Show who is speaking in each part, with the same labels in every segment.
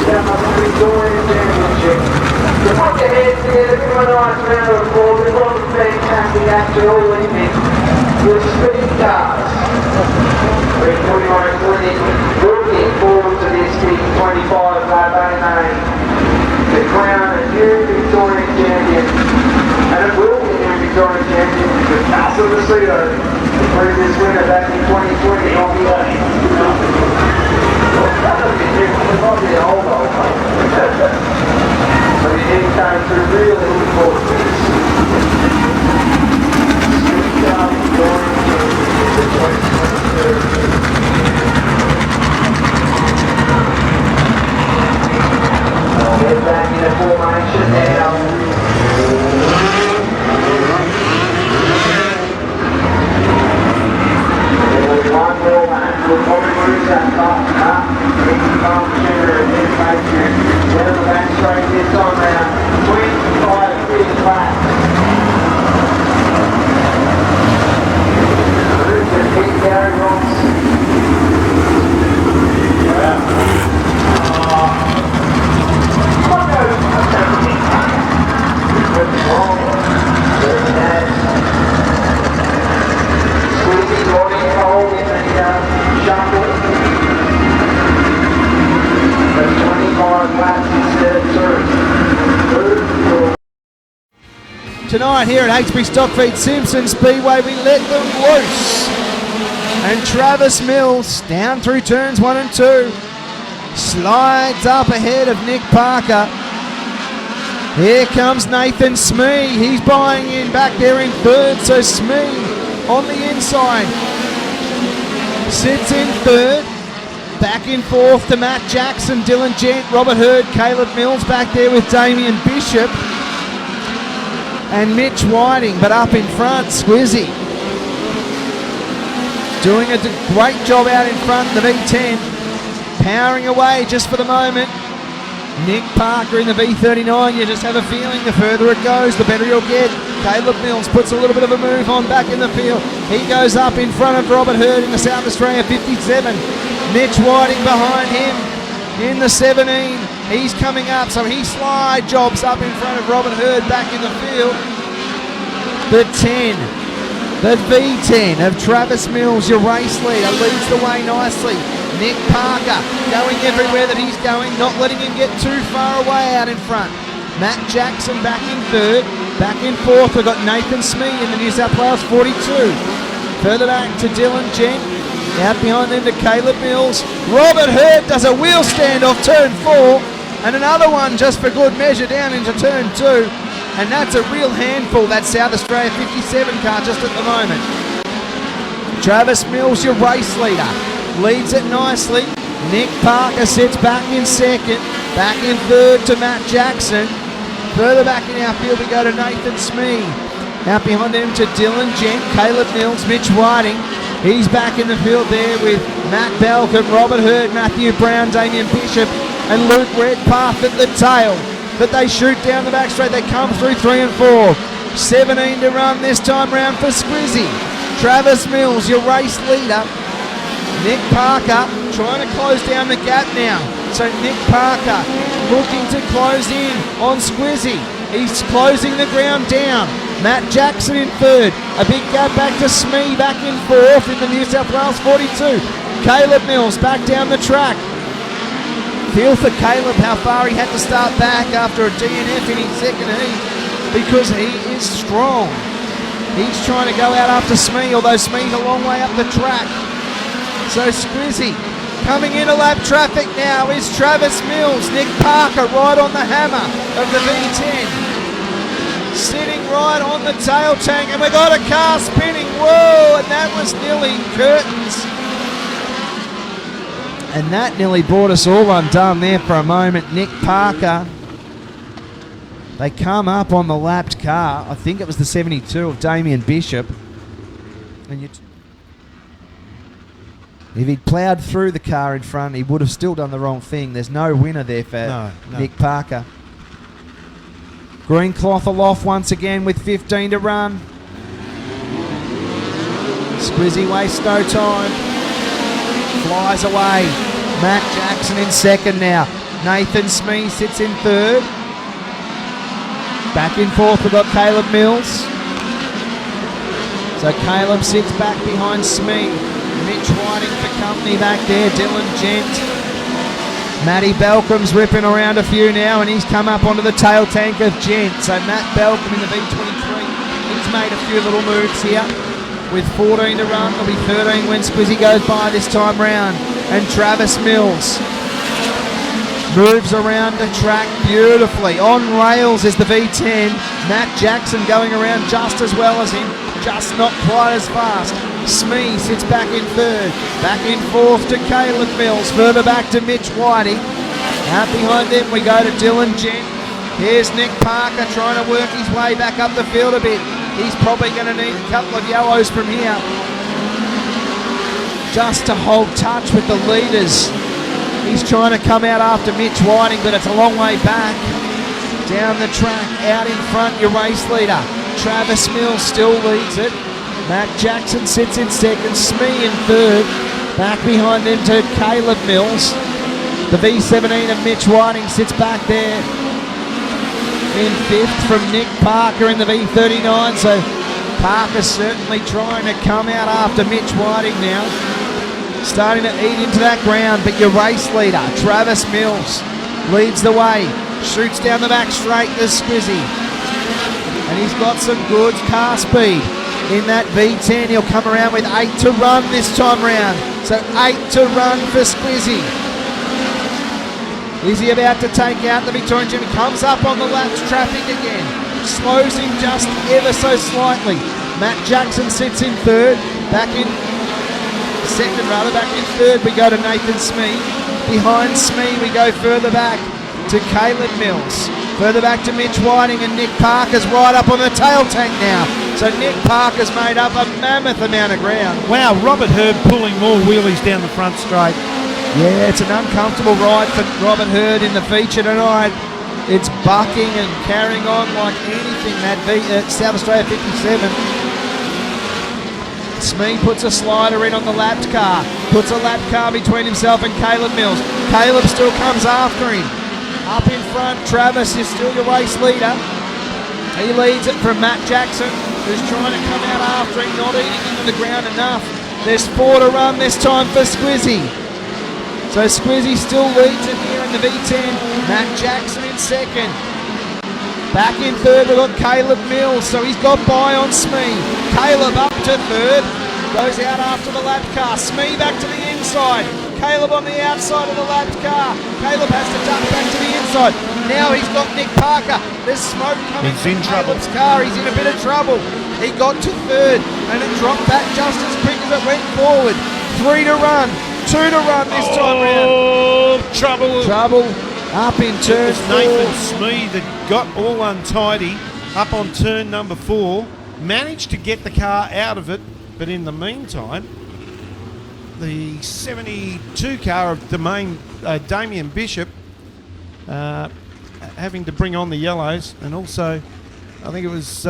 Speaker 1: down the Victorian Championship. So put your hands together, give them a nice round of applause. It was a fantastic action all evening with Speedcars. We're putting on a clinic, looking forward to this big 25 lap to crown a new Victorian champion. And it will be a new Victorian champion with Castle Macedo, the previous winner back in 2020 on the 8th. But he didn't come through really important to this. I'll get back in the formation now. One more lap. We'll probably lose that car. Down the back straight this time round, 25 big laps. Move to keep Gary Ross. Squeezy, Roddy, Cole in the shuffle. 25 laps instead of 2.
Speaker 2: Tonight here at Hawkesbury Stockfeed Simpson Speedway, we let them loose. And Travis Mills, down through turns 1 and 2, slides up ahead of Nick Parker. Here comes Nathan Smee. He's buying in back there in third, so Smee on the inside sits in third. Back in fourth to Matt Jackson, Dylan Gent, Robert Hurd, Caleb Mills back there with Damien Bishop and Mitch Whiting, but up in front, Squizzy. Doing a great job out in front, the V10, powering away just for the moment. Nick Parker in the V39, you just have a feeling the further it goes, the better you'll get. Caleb Mills puts a little bit of a move on back in the field. He goes up in front of Robert Hurd in the South Australia 57. Mitch Whiting behind him in the 17. He's coming up, so he slide jobs up in front of Robert Hurd back in the field. The 10, the V10 of Travis Mills, your race leader, leads the way nicely. Nick Parker going everywhere that he's going, not letting him get too far away out in front. Matt Jackson back in third, back in fourth. We've got Nathan Smee in the New South Wales 42. Further back to Dylan Gent. Out behind them to Caleb Mills. Robert Hurd does a wheel stand off turn 4 and another one just for good measure down into turn 2. And that's a real handful, that South Australia 57 car just at the moment. Travis Mills, your race leader, leads it nicely. Nick Parker sits back in second. Back in third to Matt Jackson. Further back in our field we go to Nathan Smee. Out behind them to Dylan Gent, Caleb Mills, Mitch Whiting. He's back in the field there with Matt Belkin, Robert Hurd, Matthew Brown, Damien Bishop and Luke Redpath at the tail. But they shoot down the back straight. They come through 3 and 4. 17 to run this time round for Squizzy. Travis Mills, your race leader. Nick Parker trying to close down the gap now. So Nick Parker looking to close in on Squizzy. He's closing the ground down. Matt Jackson in third. A big gap back to Smee back in fourth in the New South Wales 42. Caleb Mills back down the track. Feel for Caleb how far he had to start back after a DNF in his second heat because he is strong. He's trying to go out after Smee, although Smee's a long way up the track. So Squizzy coming into lap traffic now is Travis Mills. Nick Parker right on the hammer of the V10. Sitting right on the tail tank, and we got a car spinning. Whoa, and that was nearly curtains. And that nearly brought us all undone there for a moment. Nick Parker, they come up on the lapped car. I think it was the 72 of Damien Bishop. And if he'd ploughed through the car in front, he would have still done the wrong thing. There's no winner there for Nick Parker. Green cloth aloft once again with 15 to run. Squizzy wastes no time. Flies away. Matt Jackson in second now. Nathan Smee sits in third. Back in fourth, we've got Caleb Mills. So Caleb sits back behind Smee. Mitch Whiting for company back there. Dylan Gent. Matty Belcom's ripping around a few now, and he's come up onto the tail tank of Gent. So Matt Belcom in the V23. He's made a few little moves here. With 14 to run, there'll be 13 when Squizzy goes by this time round. And Travis Mills moves around the track beautifully. On rails is the V10. Matt Jackson going around just as well as him, just not quite as fast. Smee sits back in third. Back in fourth to Caleb Mills. Further back to Mitch Whiting. Out behind them we go to Dylan Gent. Here's Nick Parker trying to work his way back up the field a bit. He's probably going to need a couple of yellows from here just to hold touch with the leaders. He's trying to come out after Mitch Whiting, but it's a long way back. Down the track, out in front, your race leader. Travis Mills still leads it. Matt Jackson sits in second, Smee in third. Back behind them to Caleb Mills. The V17 of Mitch Whiting sits back there in fifth from Nick Parker in the V39. So Parker's certainly trying to come out after Mitch Whiting now. Starting to eat into that ground, but your race leader, Travis Mills, leads the way. Shoots down the back straight to Squizzy. And he's got some good car speed in that V10. He'll come around with 8 to run this time round. So 8 to run for Squizzy. Is he about to take out the Victorian champion? Comes up on the laps traffic again. Slows him just ever so slightly. Matt Jackson sits in third. Back in third we go to Nathan Smee. Behind Smee we go further back to Caleb Mills. Further back to Mitch Whiting, and Nick Parker's right up on the tail tank now. So Nick Parker's made up a mammoth amount of ground.
Speaker 3: Wow, Robert Hurd pulling more wheelies down the front straight.
Speaker 2: Yeah, it's an uncomfortable ride for Robert Hurd in the feature tonight. It's bucking and carrying on like anything, that South Australia 57. Smee puts a slider in on the lapped car. Puts a lap car between himself and Caleb Mills. Caleb still comes after him. Up in front, Travis is still your race leader. He leads it from Matt Jackson, who's trying to come out after him, not eating into the ground enough. There's 4 to run this time for Squizzy. So Squizzy still leads it here in the V10. Matt Jackson in second. Back in third, we've got Caleb Mills, so he's got by on Smee. Caleb up to third, goes out after the lap car. Smee back to the inside. Caleb on the outside of the lap car. Caleb has to duck back to the inside. Now he's got Nick Parker. There's smoke coming
Speaker 3: He's in
Speaker 2: from
Speaker 3: trouble.
Speaker 2: Caleb's car. He's in a bit of trouble. He got to third, and it dropped back just as quick as it went forward. 3 to run. 2 to run this time round.
Speaker 3: Oh, trouble.
Speaker 2: Trouble up in turn
Speaker 3: It's
Speaker 2: 4.
Speaker 3: Nathan Smee that got all untidy up on turn number 4. Managed to get the car out of it, but in the meantime, the 72 car of Damien Bishop having to bring on the yellows, and also I think it was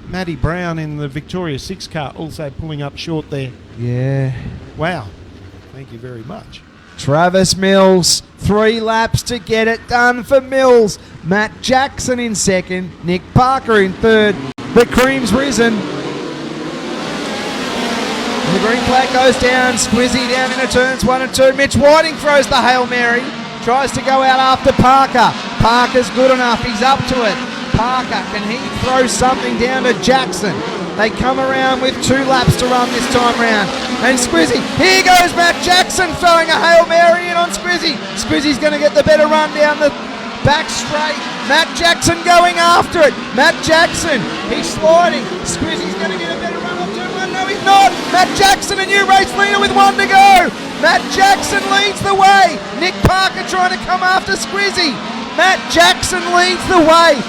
Speaker 3: Matty Brown in the Victoria 6 car also pulling up short there.
Speaker 2: Yeah.
Speaker 3: Wow. Thank you very much.
Speaker 2: Travis Mills, 3 laps to get it done for Mills. Matt Jackson in second, Nick Parker in third. The cream's risen. The green flag goes down. Squizzy down into turns 1 and 2. Mitch Whiting throws the Hail Mary. Tries to go out after Parker. Parker's good enough. He's up to it. Parker, can he throw something down to Jackson? They come around with 2 laps to run this time round. And Squizzy, here goes Matt Jackson throwing a Hail Mary in on Squizzy. Squizzy's going to get the better run down the back straight. Matt Jackson going after it. Matt Jackson, he's sliding. Squizzy's going to get a better run on turn 1. No, he's not. Matt Jackson, a new race leader with 1 to go. Matt Jackson leads the way. Nick Parker trying to come after Squizzy. Matt Jackson leads the way.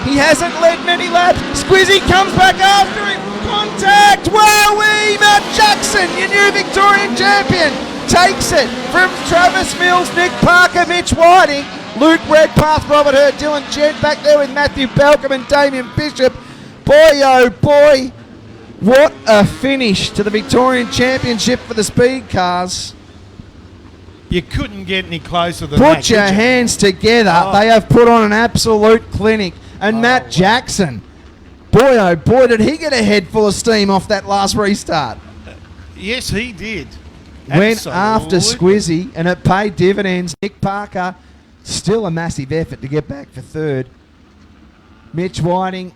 Speaker 2: He hasn't led many laps. Squizzy comes back after him. Contact! Wowee! Matt Jackson, your new Victorian champion, takes it from Travis Mills, Nick Parker, Mitch Whiting, Luke Redpath, Robert Hurd, Dylan Gent back there with Matthew Belcom and Damien Bishop. Boy, oh boy, what a finish to the Victorian Championship for the speed cars.
Speaker 3: You couldn't get any closer than that.
Speaker 2: Put your
Speaker 3: could you?
Speaker 2: hands together.
Speaker 3: Oh.
Speaker 2: They have put on an absolute clinic. And Matt
Speaker 3: wow.
Speaker 2: Jackson, boy oh boy, did he get a head full of steam off that last restart.
Speaker 3: Yes, he did.
Speaker 2: Went after
Speaker 3: Absolutely.
Speaker 2: Squizzy, and it paid dividends. Nick Parker, still a massive effort to get back for third. Mitch Whiting